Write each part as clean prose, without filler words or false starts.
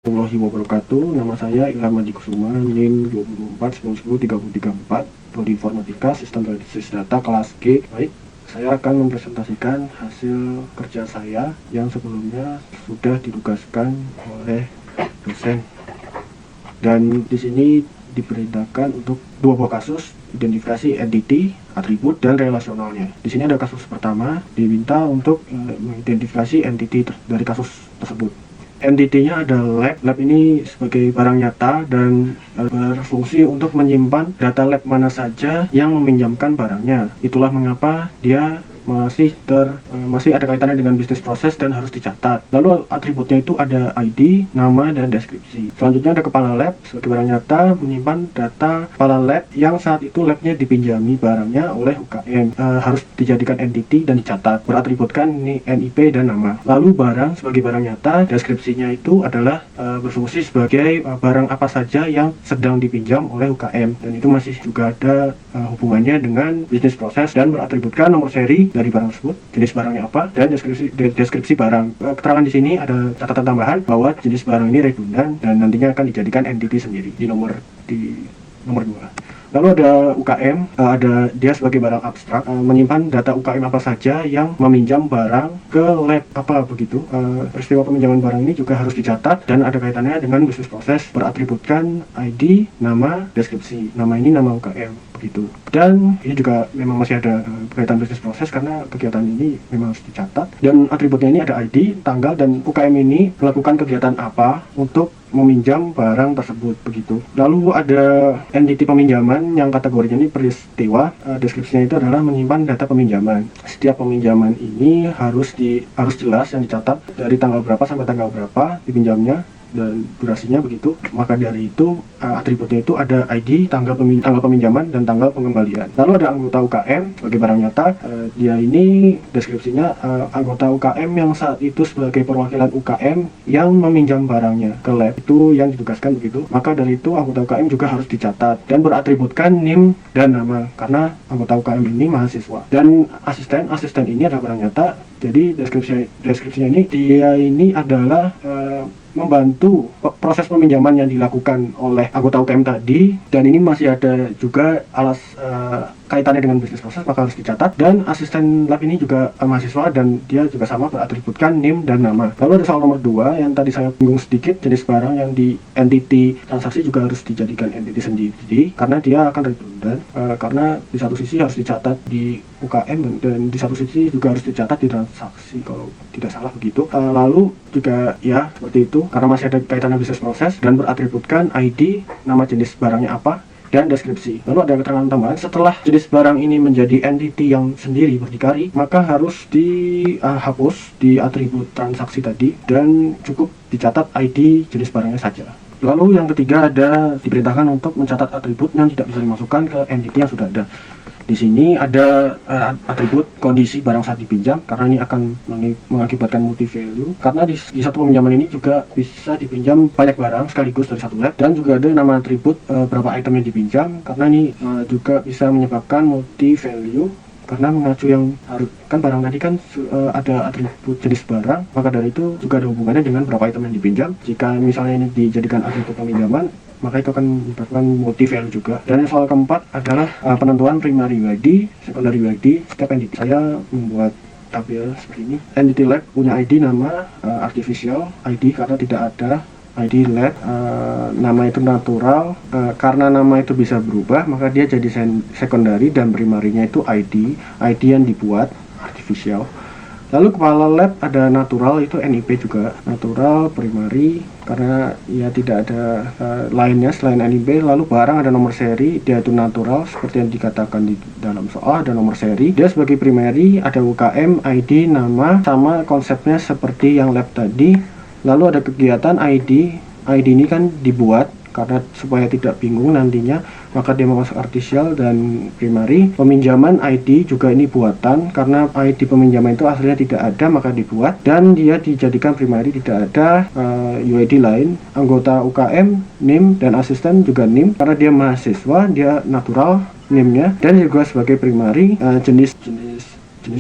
Warahmatullahi wabarakatuh. Nama saya Ilham Adi Kusuma, NIM 24 Prodi Informatika Sistem Analisis Data kelas G. Baik, saya akan mempresentasikan hasil kerja saya yang sebelumnya sudah ditugaskan oleh dosen. Dan di sini diperintahkan untuk dua buah kasus, identifikasi entity, atribut, dan relasionalnya. Di sini ada kasus pertama, diminta untuk mengidentifikasi entity dari kasus tersebut. Entity-nya ada lab ini sebagai barang nyata dan berfungsi untuk menyimpan data lab mana saja yang meminjamkan barangnya. Itulah mengapa dia masih ada kaitannya dengan bisnis proses dan harus dicatat. Lalu atributnya itu ada ID, nama, dan deskripsi. Selanjutnya ada kepala lab sebagai barang nyata menyimpan data kepala lab yang saat itu labnya dipinjami barangnya oleh UKM. Harus dijadikan entity dan dicatat, beratributkan NIP dan nama. Lalu barang sebagai barang nyata, deskripsinya itu adalah berfungsi sebagai barang apa saja yang sedang dipinjam oleh UKM, dan itu masih juga ada hubungannya dengan bisnis proses dan beratributkan nomor seri dari barang tersebut, jenis barangnya apa, dan deskripsi barang. Keterangan di sini ada catatan tambahan bahwa jenis barang ini redundan dan nantinya akan dijadikan entity sendiri di nomor 2. Lalu ada UKM, ada dia sebagai barang abstrak, menyimpan data UKM apa saja yang meminjam barang ke lab apa begitu. Peristiwa peminjaman barang ini juga harus dicatat dan ada kaitannya dengan bisnis proses, beratributkan ID, nama, deskripsi. Nama ini nama UKM begitu. Dan ini juga memang masih ada kaitan bisnis proses karena kegiatan ini memang harus dicatat. Dan atributnya ini ada ID, tanggal, dan UKM ini melakukan kegiatan apa untuk meminjam barang tersebut begitu. Lalu ada entity peminjaman yang kategorinya ini peristiwa. Deskripsinya itu adalah menyimpan data peminjaman. Setiap peminjaman ini harus jelas yang dicatat dari tanggal berapa sampai tanggal berapa dipinjamnya dan durasinya begitu. Maka dari itu atributnya itu ada ID, tanggal peminjaman, dan tanggal pengembalian. Lalu ada anggota UKM sebagai barang nyata. Dia ini deskripsinya anggota UKM yang saat itu sebagai perwakilan UKM yang meminjam barangnya ke lab, itu yang ditugaskan begitu. Maka dari itu anggota UKM juga harus dicatat dan beratributkan NIM dan nama karena anggota UKM ini mahasiswa. Dan asisten ini adalah barang nyata. Jadi deskripsinya ini dia ini adalah membantu proses peminjaman yang dilakukan oleh anggota UKM tadi, dan ini masih ada juga kaitannya dengan bisnis proses, maka harus dicatat. Dan asisten lab ini juga mahasiswa dan dia juga sama beratributkan NIM dan nama. Lalu ada soal nomor 2 yang tadi saya bingung sedikit, jenis barang yang di entity transaksi juga harus dijadikan entity sendiri karena dia akan redundan, karena di satu sisi harus dicatat di UKM dan di satu sisi juga harus dicatat di transaksi kalau tidak salah begitu. Lalu juga ya seperti itu karena masih ada kaitannya bisnis proses dan beratributkan ID, nama jenis barangnya apa, dan deskripsi. Lalu ada keterangan tambahan, setelah jenis barang ini menjadi entity yang sendiri berdikari, maka harus dihapus di atribut transaksi tadi dan cukup dicatat ID jenis barangnya saja. Lalu yang ketiga ada diperintahkan untuk mencatat atribut yang tidak bisa dimasukkan ke entity yang sudah ada. Di sini ada atribut kondisi barang saat dipinjam karena ini akan mengakibatkan multi value, karena di satu peminjaman ini juga bisa dipinjam banyak barang sekaligus dari satu lab. Dan juga ada nama atribut berapa item yang dipinjam karena ini juga bisa menyebabkan multi value karena mengacu yang harus kan barang tadi kan ada atribut jenis barang, maka dari itu juga ada hubungannya dengan berapa item yang dipinjam. Jika misalnya ini dijadikan atribut peminjaman, maka itu akan menyebabkan multi value juga. Dan yang soal keempat adalah penentuan primary UID, secondary UID setiap entity. Saya membuat tabel seperti ini. Entity lab punya ID, nama, artificial ID karena tidak ada ID lab, nama itu natural, karena nama itu bisa berubah maka dia jadi secondary, dan primarinya itu ID yang dibuat artificial. Lalu kepala lab ada natural, itu NIP juga natural, primary karena ya tidak ada lainnya selain NIP. Lalu barang ada nomor seri, dia itu natural seperti yang dikatakan di dalam soal, ada nomor seri. Dia sebagai primary ada UKM, ID, nama, sama konsepnya seperti yang lab tadi. Lalu ada kegiatan ID ini kan dibuat karena supaya tidak bingung nantinya, maka dia masuk artificial dan primary. Peminjaman ID juga ini buatan karena ID peminjaman itu aslinya tidak ada maka dibuat, dan dia dijadikan primary, tidak ada UID lain. Anggota UKM, NIM, dan asisten juga NIM karena dia mahasiswa, dia natural NIM-nya, dan juga sebagai primary. Jenis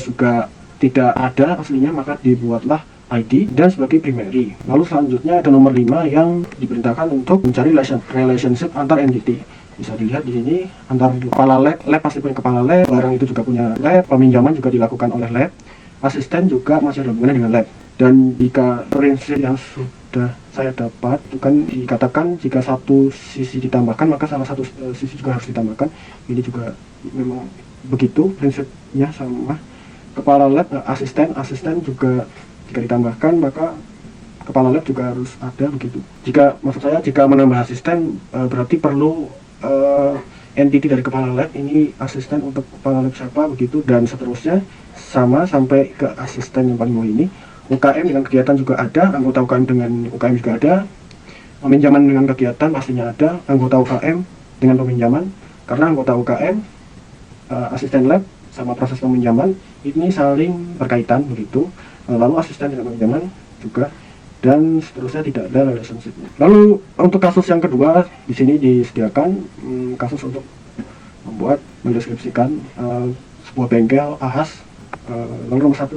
juga tidak ada aslinya maka dibuatlah ID dan sebagai primary. Lalu selanjutnya ada nomor 5 yang diperintahkan untuk mencari relationship antar entity. Bisa dilihat di sini antar kepala lab pasti punya kepala lab, barang itu juga punya lab, peminjaman juga dilakukan oleh lab, asisten juga masih ada hubungannya dengan lab. Dan jika prinsip yang sudah saya dapat itu kan dikatakan jika satu sisi ditambahkan maka salah satu sisi juga harus ditambahkan. Ini juga memang begitu prinsipnya sama. Kepala lab, asisten juga jika ditambahkan maka kepala lab juga harus ada begitu. Jika menambah asisten berarti perlu entity dari kepala lab, ini asisten untuk kepala lab siapa begitu, dan seterusnya sama sampai ke asisten yang paling bawah ini. UKM dengan kegiatan juga ada, anggota UKM dengan UKM juga ada, peminjaman dengan kegiatan pastinya ada, anggota UKM dengan peminjaman, karena anggota UKM asisten lab sama proses peminjaman ini saling berkaitan begitu. Lalu asisten dengan peminjaman juga, dan seterusnya tidak ada relationship-nya. Lalu untuk kasus yang kedua di sini disediakan kasus untuk mendeskripsikan sebuah bengkel ahas. Lalu nomor 1,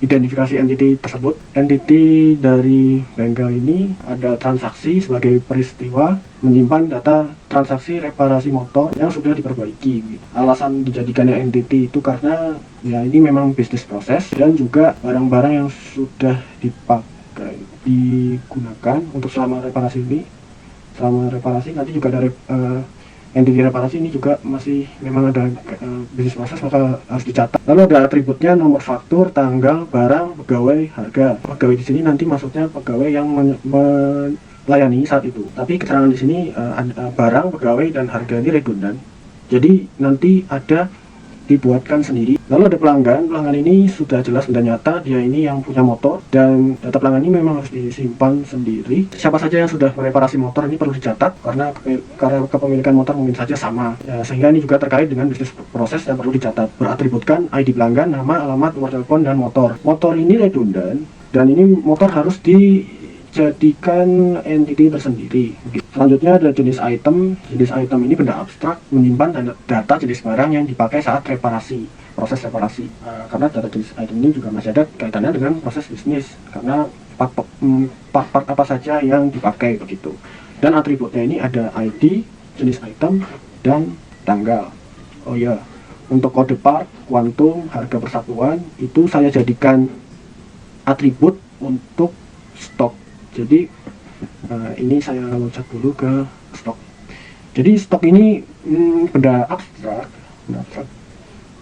identifikasi entity tersebut. Entity dari bengkel ini ada transaksi sebagai peristiwa menyimpan data transaksi reparasi motor yang sudah diperbaiki. Alasan dijadikannya entity itu karena ya ini memang bisnis proses, dan juga barang-barang yang sudah digunakan untuk selama reparasi ini. Selama reparasi nanti juga ada entity reparasi ini juga masih memang ada bisnis proses, maka harus dicatat. Lalu ada atributnya, nomor faktur, tanggal, barang, pegawai, harga. Pegawai di sini nanti maksudnya pegawai yang melayani saat itu. Tapi keterangan di sini barang, pegawai, dan harga ini redundan. Jadi nanti ada dibuatkan sendiri. Lalu ada pelanggan ini sudah jelas dan nyata, dia ini yang punya motor, dan data pelanggan ini memang harus disimpan sendiri. Siapa saja yang sudah mereparasi motor ini perlu dicatat, karena kepemilikan motor mungkin saja sama ya, sehingga ini juga terkait dengan bisnis proses yang perlu dicatat. Beratributkan ID pelanggan, nama, alamat, nomor telepon, dan motor. Motor ini redundan, dan ini motor harus dijadikan entity tersendiri. Selanjutnya ada jenis item. Jenis item ini benda abstrak menyimpan data jenis barang yang dipakai saat proses reparasi. Karena data jenis item ini juga masih ada kaitannya dengan proses bisnis, karena part apa saja yang dipakai begitu. Dan atributnya ini ada ID, jenis item, dan tanggal. Oh ya, untuk kode part, kuantum, harga persatuan itu saya jadikan atribut untuk stok. Jadi ini saya loncat dulu ke stok. Jadi stok ini benda abstrak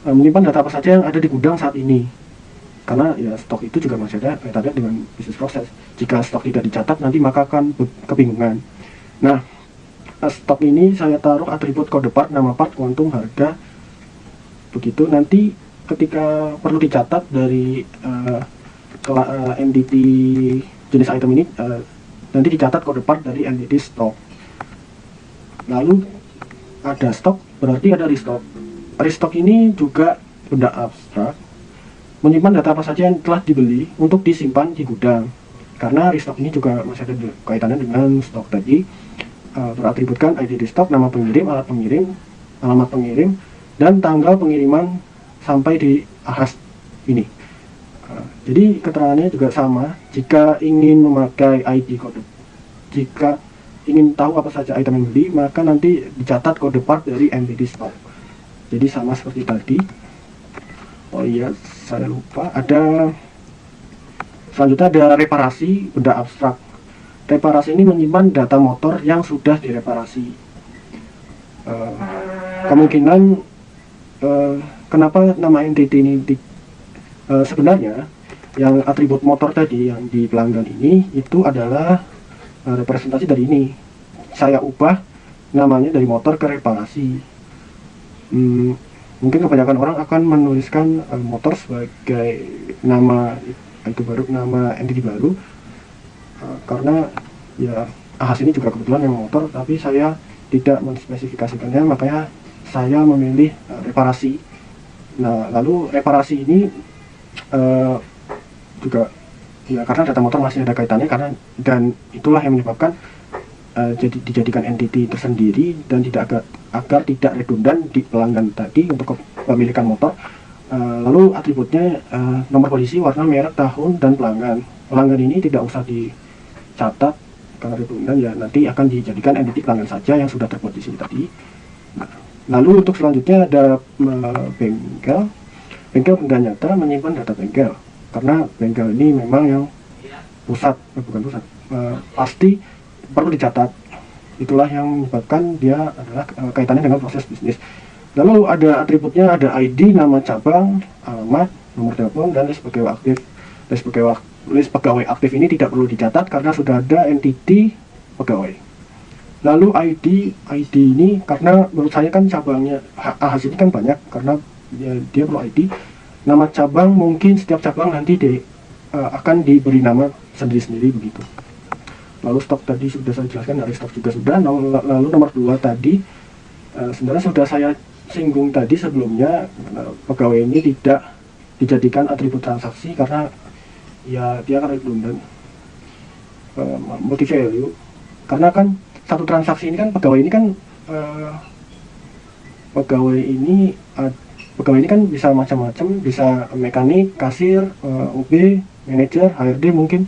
menyimpan data apa saja yang ada di gudang saat ini. Karena ya stok itu juga masih ada kaitannya dengan bisnis proses. Jika stok tidak dicatat nanti maka akan kebingungan. Nah, stok ini saya taruh atribut kode part, nama part, kuantum, harga. Begitu nanti ketika perlu dicatat dari entity jenis item ini, nanti dicatat kode part dari entity stock. Lalu ada stok, berarti ada restock. Restock ini juga benda abstrak menyimpan data apa saja yang telah dibeli untuk disimpan di gudang. Karena restock ini juga masih ada kaitannya dengan stok tadi. Beratributkan ID restock, nama pengirim, alamat pengirim, dan tanggal pengiriman sampai di ahas ini. Jadi keterangannya juga sama. Jika ingin memakai ID kode, jika ingin tahu apa saja item yang beli, maka nanti dicatat kode part dari entity stock. Jadi sama seperti tadi. Oh iya, saya lupa. Selanjutnya ada reparasi benda abstrak. Reparasi ini menyimpan data motor yang sudah direparasi. Kemungkinan kenapa nama entity ini sebenarnya yang atribut motor tadi yang di pelanggan ini itu adalah representasi dari ini. Saya ubah namanya dari motor ke reparasi. Mungkin kebanyakan orang akan menuliskan motor sebagai nama itu baru, nama entity baru, karena ya ahas ini juga kebetulan yang motor, tapi saya tidak menspesifikasikannya, makanya saya memilih reparasi. Nah, lalu reparasi ini juga ya karena data motor masih ada kaitannya, dan itulah yang menyebabkan jadi dijadikan entity tersendiri dan agar tidak redundan di pelanggan tadi untuk kepemilikan motor. Lalu atributnya nomor polisi, warna, merek, tahun, dan pelanggan. Pelanggan ini tidak usah dicatat karena redundan ya, nanti akan dijadikan entity pelanggan saja yang sudah terbuat di sini tadi. Lalu untuk selanjutnya ada bengkel. Bengkel benda nyata menyimpan data bengkel, karena bengkel ini memang yang pasti perlu dicatat. Itulah yang menyebabkan dia adalah kaitannya dengan proses bisnis. Lalu ada atributnya, ada ID, nama cabang, alamat, nomor telepon, dan list pegawai aktif. List pegawai aktif ini tidak perlu dicatat karena sudah ada entity pegawai. Lalu ID ini karena menurut saya kan cabangnya AHAS ini kan banyak, karena dia perlu ID. Nama cabang mungkin setiap cabang nanti akan diberi nama sendiri-sendiri begitu. Lalu stok tadi sudah saya jelaskan, dari stok juga sudah. Lalu nomor 2 tadi sebenarnya sudah saya singgung tadi sebelumnya, pegawai ini tidak dijadikan atribut transaksi karena ya dia akan redundant, multi value, karena kan satu transaksi ini kan pegawai ini kan bisa macam-macam, bisa mekanik, kasir, OB, manajer, HRD mungkin.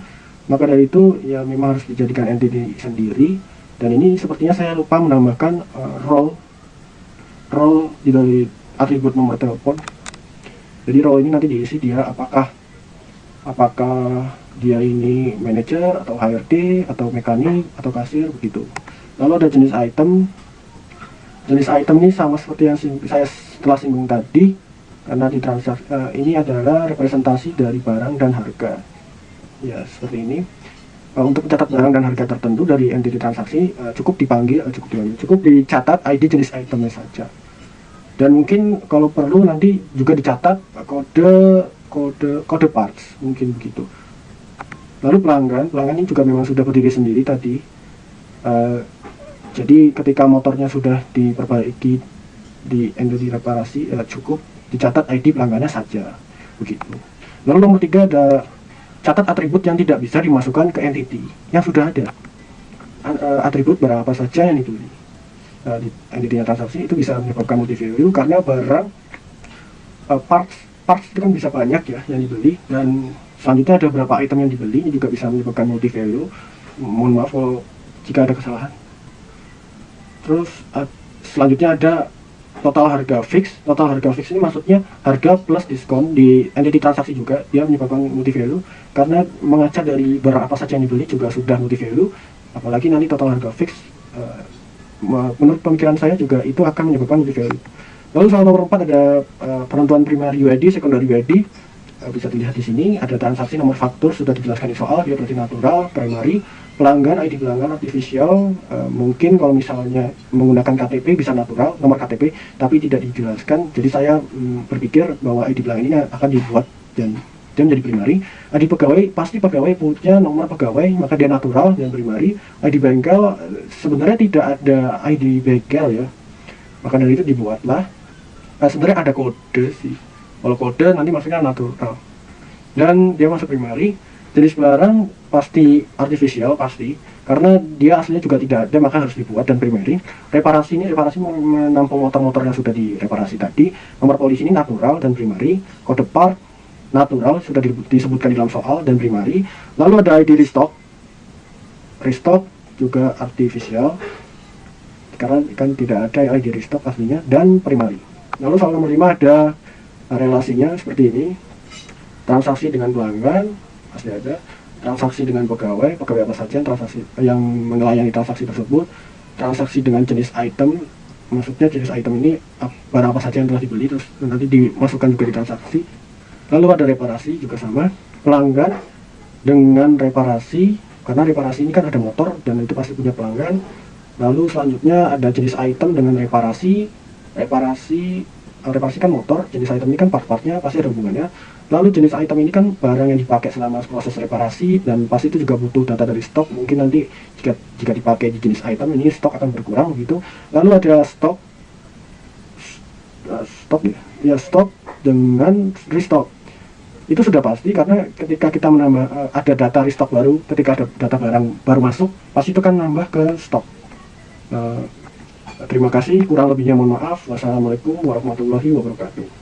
Maka dari itu ya memang harus dijadikan entity sendiri. Dan ini sepertinya saya lupa menambahkan role dari atribut nomor telepon. Jadi role ini nanti diisi dia apakah dia ini manajer atau HRD atau mekanik atau kasir begitu. Lalu ada jenis item. Jenis item ini sama seperti yang saya setelah singgung tadi, karena di transaksi ini adalah representasi dari barang dan harga. Ya seperti ini. Untuk mencatat barang dan harga tertentu dari entity transaksi cukup dicatat ID jenis itemnya saja. Dan mungkin kalau perlu nanti juga dicatat kode parts, mungkin begitu. Lalu pelanggan ini juga memang sudah berdiri sendiri tadi. Jadi ketika motornya sudah diperbaiki di entity reparasi, cukup dicatat ID pelanggannya saja begitu. Lalu nomor 3 ada catat atribut yang tidak bisa dimasukkan ke entity yang sudah ada. Atribut berapa saja yang dibeli di entity transaksi itu bisa menyebabkan multi value, karena barang parts itu kan bisa banyak ya yang dibeli, dan selanjutnya ada berapa item yang dibeli ini juga bisa menyebabkan multi value. Mohon maaf kalau jika ada kesalahan. Terus selanjutnya ada total harga fix. Total harga fix ini maksudnya harga plus diskon di entity transaksi juga, dia menyebabkan multi value karena mengaca dari barang apa saja yang dibeli juga sudah multi value, apalagi nanti total harga fix. Menurut pemikiran saya juga itu akan menyebabkan multi value. Lalu soal nomor 4 ada penentuan primary UID, secondary UID. Bisa dilihat di sini ada transaksi nomor faktur, sudah dijelaskan di soal, dia berarti natural, primary. Pelanggan, ID pelanggan artificial, mungkin kalau misalnya menggunakan KTP bisa natural, nomor KTP, tapi tidak dijelaskan. Jadi saya berpikir bahwa ID pelanggan ini akan dibuat dan menjadi primary. ID pegawai, pasti pegawai punya nomor pegawai, maka dia natural dan primary. ID bengkel, sebenarnya tidak ada ID bengkel ya, maka dari itu dibuatlah. Sebenarnya ada kode sih, kalau kode nanti maksudnya natural dan dia masuk primary. Jenis barang pasti artificial, pasti karena dia aslinya juga tidak ada, maka harus dibuat dan primary. Reparasi menampung motor-motor yang sudah direparasi tadi. Nomor polisi ini natural dan primary. Kode part natural sudah disebutkan di dalam soal dan primary. Lalu ada ID restock juga artificial karena kan tidak ada ID restock aslinya dan primary. Lalu soal nomor 5 ada relasinya seperti ini. Transaksi dengan pelanggan pasti ada, transaksi dengan pegawai apa saja transaksi yang melayani transaksi tersebut, transaksi dengan jenis item, maksudnya jenis item ini barang apa saja yang telah dibeli terus nanti dimasukkan juga di transaksi. Lalu ada reparasi juga sama, pelanggan dengan reparasi, karena reparasi ini kan ada motor dan itu pasti punya pelanggan. Lalu selanjutnya ada jenis item dengan reparasi kan motor, jenis item ini kan part-partnya pasti ada hubungannya. Lalu jenis item ini kan barang yang dipakai selama proses reparasi dan pasti itu juga butuh data dari stok. Mungkin nanti jika dipakai di jenis item ini stok akan berkurang begitu. Lalu ada stok dengan restock. Itu sudah pasti karena ketika kita menambah ada data restock baru, ketika ada data barang baru masuk, pasti itu kan nambah ke stok. Terima kasih, kurang lebihnya mohon maaf. Wassalamualaikum warahmatullahi wabarakatuh.